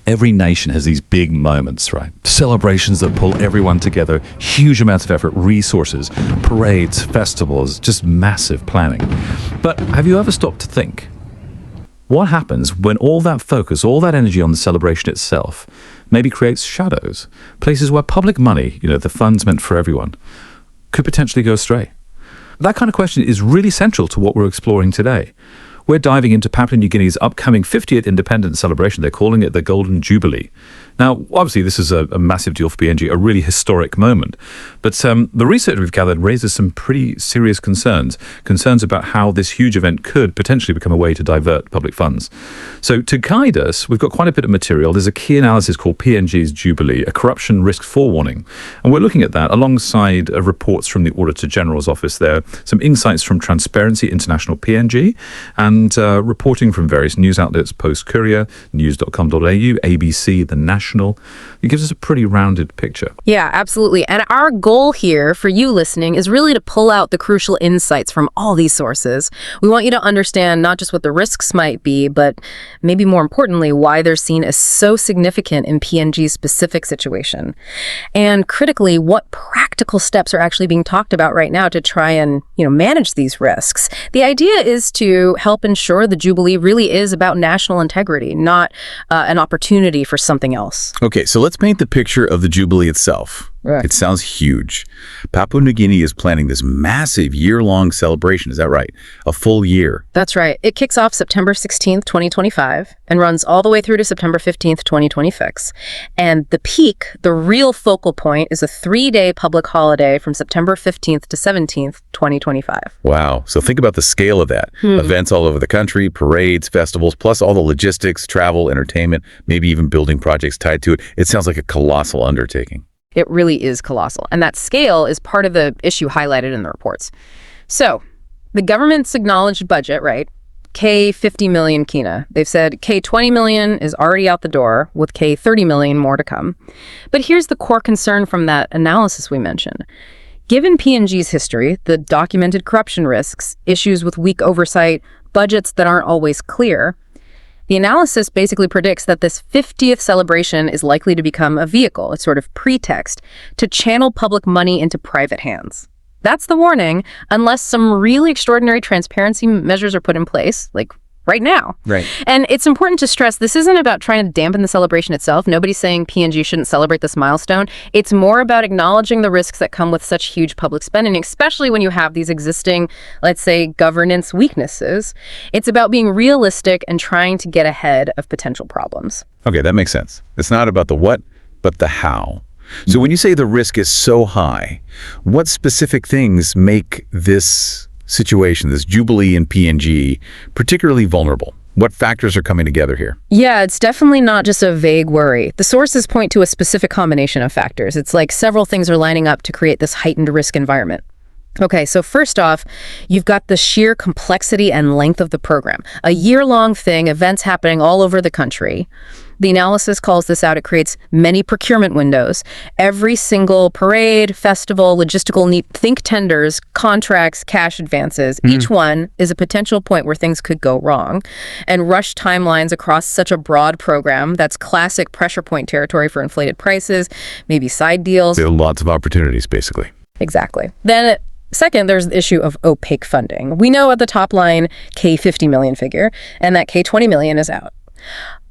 Every nation has these big moments, right? Celebrations that pull everyone together, huge amounts of effort, resources, parades, festivals, just massive planning. But have you ever stopped to think, what happens when all that focus, all that energy on the celebration itself maybe creates shadows, places where public money, the funds meant for everyone, could potentially go astray? That kind of question is really central to what we're exploring today. We're diving into Papua New Guinea's upcoming 50th independence celebration. They're calling it the Golden Jubilee. Now, obviously, this is a massive deal for PNG, a really historic moment. But the research we've gathered raises some pretty serious concerns about how this huge event could potentially become a way to divert public funds. So to guide us, we've got quite a bit of material. There's a key analysis called PNG's Jubilee, a corruption risk forewarning. And we're looking at that alongside reports from the Auditor General's office there, some insights from Transparency International PNG, and reporting from various news outlets, Post Courier, news.com.au, ABC, The National. It gives us a pretty rounded picture. Yeah, absolutely. And our goal here for you listening is really to pull out the crucial insights from all these sources. We want you to understand not just what the risks might be, but maybe more importantly, why they're seen as so significant in PNG's specific situation. And critically, what practical steps are actually being talked about right now to try and, manage these risks. The idea is to help ensure the Jubilee really is about national integrity, not an opportunity for something else. Okay, so let's paint the picture of the Jubilee itself. Right. It sounds huge. Papua New Guinea is planning this massive year-long celebration. Is that right? A full year. That's right. It kicks off September 16th, 2025, and runs all the way through to September 15th, 2026. And the peak, the real focal point, is a 3-day public holiday from September 15th to 17th, 2025. Wow. So think about the scale of that. Events all over the country, parades, festivals, plus all the logistics, travel, entertainment, maybe even building projects tied to it. It sounds like a colossal undertaking. It really is colossal. And that scale is part of the issue highlighted in the reports. So the government's acknowledged budget, right? K50 million kina. They've said K20 million is already out the door, with K30 million more to come. But here's the core concern from that analysis we mentioned. Given PNG's history, the documented corruption risks, issues with weak oversight, budgets that aren't always clear, the analysis basically predicts that this 50th celebration is likely to become a vehicle, a sort of pretext, to channel public money into private hands. That's the warning, unless some really extraordinary transparency measures are put in place, like right now. Right. And it's important to stress this isn't about trying to dampen the celebration itself. Nobody's saying PNG shouldn't celebrate this milestone. It's more about acknowledging the risks that come with such huge public spending, especially when you have these existing, let's say, governance weaknesses. It's about being realistic and trying to get ahead of potential problems. Okay, that makes sense. It's not about the what, but the how. So when you say the risk is so high, what specific things make this situation, this Jubilee in PNG, particularly vulnerable? What factors are coming together here? Yeah, it's definitely not just a vague worry. The sources point to a specific combination of factors. It's like several things are lining up to create this heightened risk environment. Okay, so first off, you've got the sheer complexity and length of the program. A year-long thing, events happening all over the country. The analysis calls this out. It creates many procurement windows. Every single parade, festival, logistical need, think tenders, contracts, cash advances. Each one is a potential point where things could go wrong. And rush timelines across such a broad program, that's classic pressure point territory for inflated prices, maybe side deals. There are lots of opportunities, basically. Exactly. Then second, there's the issue of opaque funding. We know at the top line, K50 million figure, and that K20 million is out.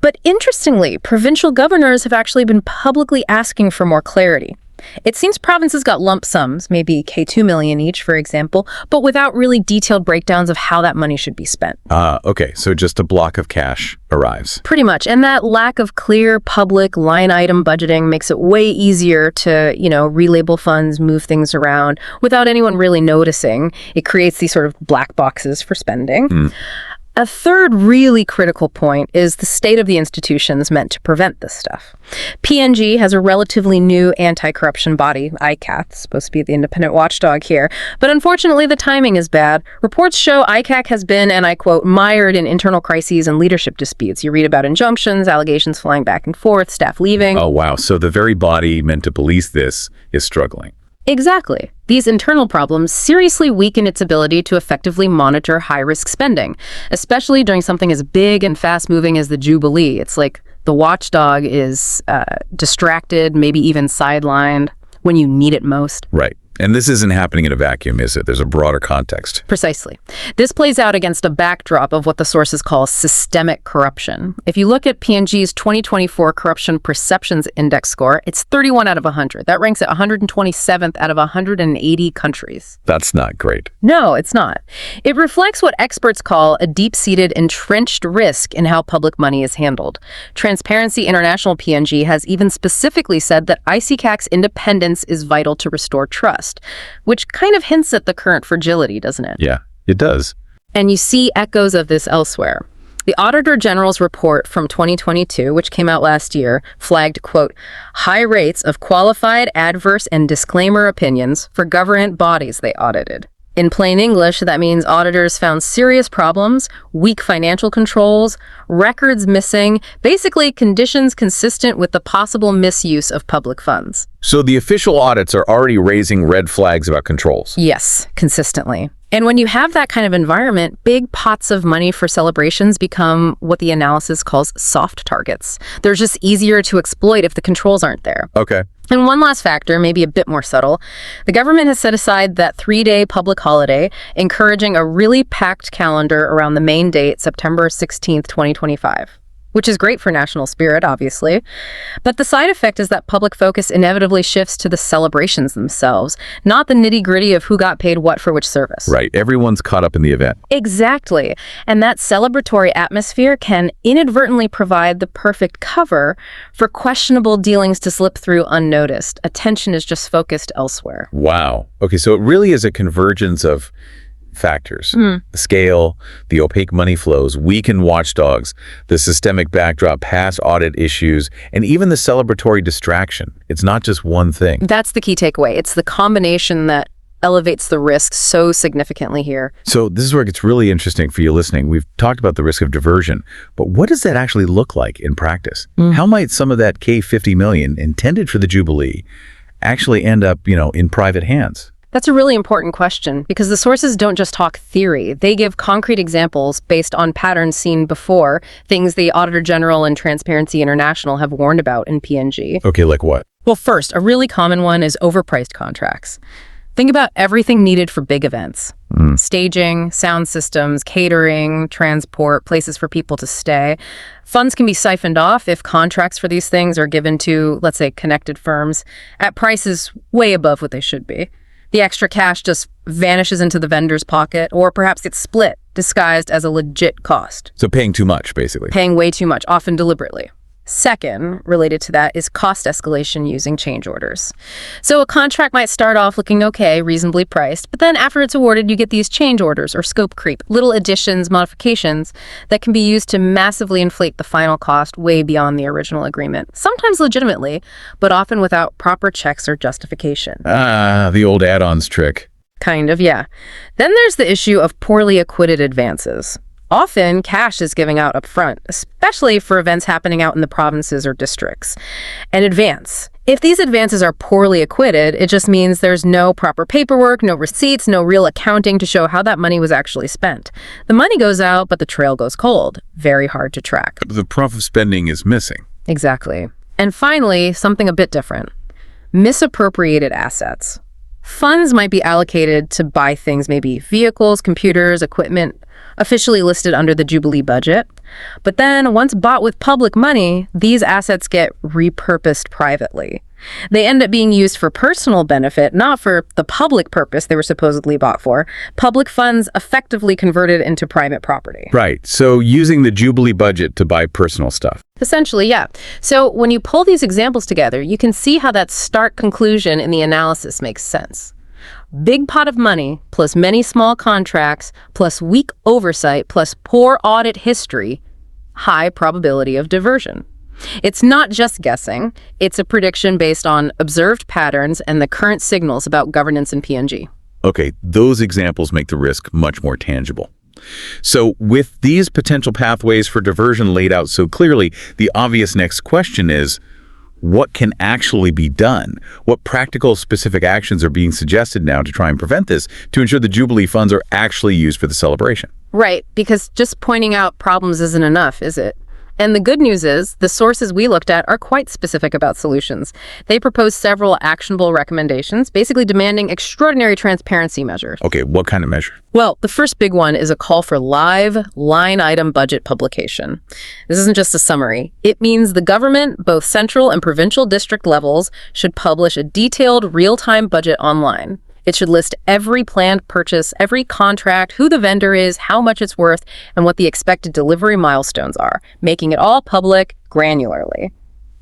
But interestingly, provincial governors have actually been publicly asking for more clarity. It seems provinces got lump sums, maybe K2 million each, for example, but without really detailed breakdowns of how that money should be spent. Okay, so just a block of cash arrives. Pretty much. And that lack of clear public line item budgeting makes it way easier to, relabel funds, move things around without anyone really noticing. It creates these sort of black boxes for spending. A third really critical point is the state of the institutions meant to prevent this stuff. PNG has a relatively new anti-corruption body, ICAC, supposed to be the independent watchdog here, but unfortunately the timing is bad. Reports show ICAC has been, and I quote, mired in internal crises and leadership disputes. You read about injunctions, allegations flying back and forth, staff leaving. Oh, wow. So the very body meant to police this is struggling. Exactly. These internal problems seriously weaken its ability to effectively monitor high-risk spending, especially during something as big and fast-moving as the Jubilee. It's like The watchdog is distracted, maybe even sidelined when you need it most. Right. And this isn't happening in a vacuum, is it? There's a broader context. Precisely. This plays out against a backdrop of what the sources call systemic corruption. If you look at PNG's 2024 Corruption Perceptions Index score, it's 31 out of 100. That ranks at 127th out of 180 countries. That's not great. No, it's not. It reflects what experts call a deep-seated, entrenched risk in how public money is handled. Transparency International PNG has even specifically said that ICCAC's independence is vital to restore trust, which kind of hints at the current fragility, doesn't it? Yeah, it does. And you see echoes of this elsewhere. The Auditor General's report from 2022, which came out last year, flagged, quote, high rates of qualified, adverse, and disclaimer opinions for government bodies they audited. In plain English, that means auditors found serious problems, weak financial controls, records missing, basically conditions consistent with the possible misuse of public funds. So the official audits are already raising red flags about controls. Yes, consistently. And when you have that kind of environment, big pots of money for celebrations become what the analysis calls soft targets. They're just easier to exploit if the controls aren't there. Okay. And one last factor, maybe a bit more subtle, the government has set aside that 3-day public holiday, encouraging a really packed calendar around the main date, September 16th, 2025. Which is great for national spirit, obviously. But the side effect is that public focus inevitably shifts to the celebrations themselves, not the nitty-gritty of who got paid what for which service. Right. Everyone's caught up in the event. Exactly. And that celebratory atmosphere can inadvertently provide the perfect cover for questionable dealings to slip through unnoticed. Attention is just focused elsewhere. Wow. Okay, so it really is a convergence of factors. The scale, the opaque money flows, weakened watchdogs, the systemic backdrop, past audit issues, and even the celebratory distraction. It's not just one thing. That's the key takeaway. It's the combination that elevates the risk so significantly here. So this is where it gets really interesting for you listening. We've talked about the risk of diversion, but what does that actually look like in practice? How might some of that K50 million intended for the Jubilee actually end up, in private hands? That's a really important question because the sources don't just talk theory. They give concrete examples based on patterns seen before, things the Auditor General and Transparency International have warned about in PNG. Okay, like what? Well, first, a really common one is overpriced contracts. Think about everything needed for big events. Staging, sound systems, catering, transport, places for people to stay. Funds can be siphoned off if contracts for these things are given to, let's say, connected firms at prices way above what they should be. The extra cash just vanishes into the vendor's pocket, or perhaps gets split, disguised as a legit cost. So paying too much, basically. Paying way too much, often deliberately. Second, related to that, is cost escalation using change orders. So a contract might start off looking okay, reasonably priced, but then after it's awarded, you get these change orders or scope creep, little additions, modifications that can be used to massively inflate the final cost way beyond the original agreement. Sometimes legitimately, but often without proper checks or justification. The old add-ons trick. Kind of, yeah. Then there's the issue of poorly acquitted advances. Often, cash is giving out up front, especially for events happening out in the provinces or districts. An advance. If these advances are poorly acquitted, it just means there's no proper paperwork, no receipts, no real accounting to show how that money was actually spent. The money goes out, but the trail goes cold. Very hard to track. The proof of spending is missing. Exactly. And finally, something a bit different. Misappropriated assets. Funds might be allocated to buy things, maybe vehicles, computers, equipment, officially listed under the Jubilee budget. But then, once bought with public money, these assets get repurposed privately. They end up being used for personal benefit, not for the public purpose they were supposedly bought for. Public funds effectively converted into private property. Right. So using the Jubilee budget to buy personal stuff. Essentially, yeah. So when you pull these examples together, you can see how that stark conclusion in the analysis makes sense. Big pot of money, plus many small contracts, plus weak oversight, plus poor audit history, high probability of diversion. It's not just guessing, it's a prediction based on observed patterns and the current signals about governance in PNG. Okay, those examples make the risk much more tangible. So with these potential pathways for diversion laid out so clearly, the obvious next question is, what can actually be done? What practical, specific actions are being suggested now to try and prevent this, to ensure the Jubilee funds are actually used for the celebration? Right, because just pointing out problems isn't enough, is it? And the good news is the sources we looked at are quite specific about solutions. They propose several actionable recommendations, basically demanding extraordinary transparency measures. Okay, what kind of measure? Well, the first big one is a call for live line item budget publication. This isn't just a summary. It means the government, both central and provincial district levels, should publish a detailed real-time budget online. It should list every planned purchase, every contract, who the vendor is, how much it's worth, and what the expected delivery milestones are, making it all public granularly.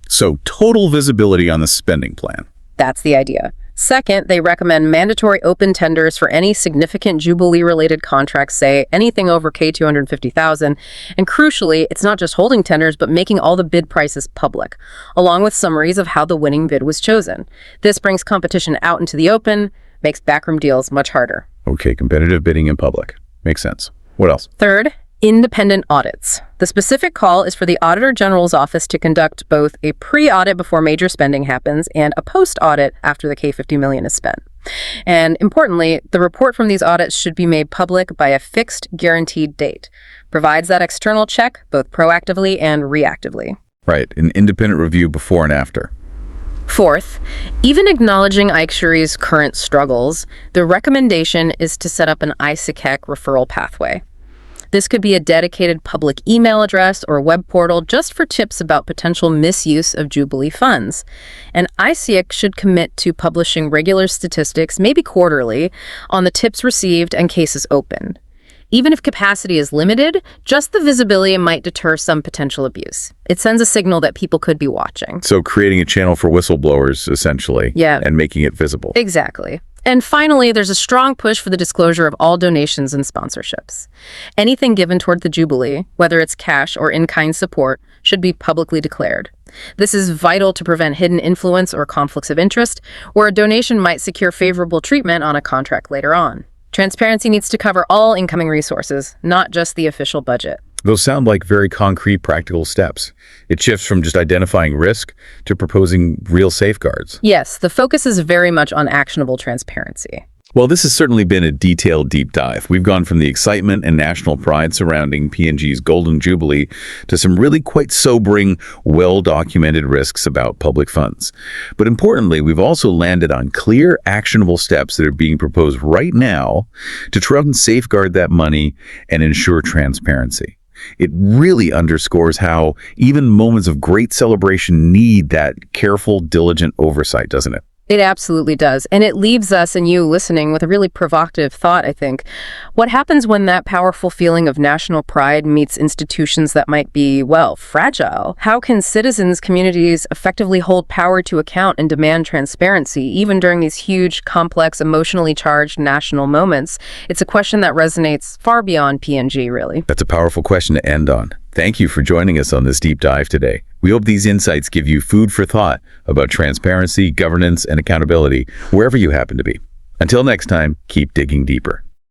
So total visibility on the spending plan. That's the idea. Second, they recommend mandatory open tenders for any significant Jubilee-related contracts, say anything over K250,000. And crucially, it's not just holding tenders, but making all the bid prices public, along with summaries of how the winning bid was chosen. This brings competition out into the open, makes backroom deals much harder. Okay, competitive bidding in public. Makes sense. What else? Third, independent audits. The specific call is for the Auditor General's office to conduct both a pre-audit before major spending happens and a post-audit after the K50 million is spent. And importantly, the report from these audits should be made public by a fixed, guaranteed date. Provides that external check, both proactively and reactively. Right, an independent review before and after. Fourth, even acknowledging Ikeshiri's current struggles, the recommendation is to set up an ISACEC referral pathway. This could be a dedicated public email address or web portal just for tips about potential misuse of Jubilee funds. And ISACEC should commit to publishing regular statistics, maybe quarterly, on the tips received and cases opened. Even if capacity is limited, just the visibility might deter some potential abuse. It sends a signal that people could be watching. So creating a channel for whistleblowers, essentially, Yeah. and making it visible. Exactly. And finally, there's a strong push for the disclosure of all donations and sponsorships. Anything given toward the Jubilee, whether it's cash or in-kind support, should be publicly declared. This is vital to prevent hidden influence or conflicts of interest, where a donation might secure favorable treatment on a contract later on. Transparency needs to cover all incoming resources, not just the official budget. Those sound like very concrete, practical steps. It shifts from just identifying risk to proposing real safeguards. Yes, the focus is very much on actionable transparency. Well, this has certainly been a detailed deep dive. We've gone from the excitement and national pride surrounding PNG's Golden Jubilee to some really quite sobering, well-documented risks about public funds. But importantly, we've also landed on clear, actionable steps that are being proposed right now to try and safeguard that money and ensure transparency. It really underscores how even moments of great celebration need that careful, diligent oversight, doesn't it? It absolutely does. And it leaves us and you listening with a really provocative thought, I think. What happens when that powerful feeling of national pride meets institutions that might be, well, fragile? How can citizens, communities effectively hold power to account and demand transparency, even during these huge, complex, emotionally charged national moments? It's a question that resonates far beyond PNG, really. That's a powerful question to end on. Thank you for joining us on this deep dive today. We hope these insights give you food for thought about transparency, governance, and accountability wherever you happen to be. Until next time, keep digging deeper.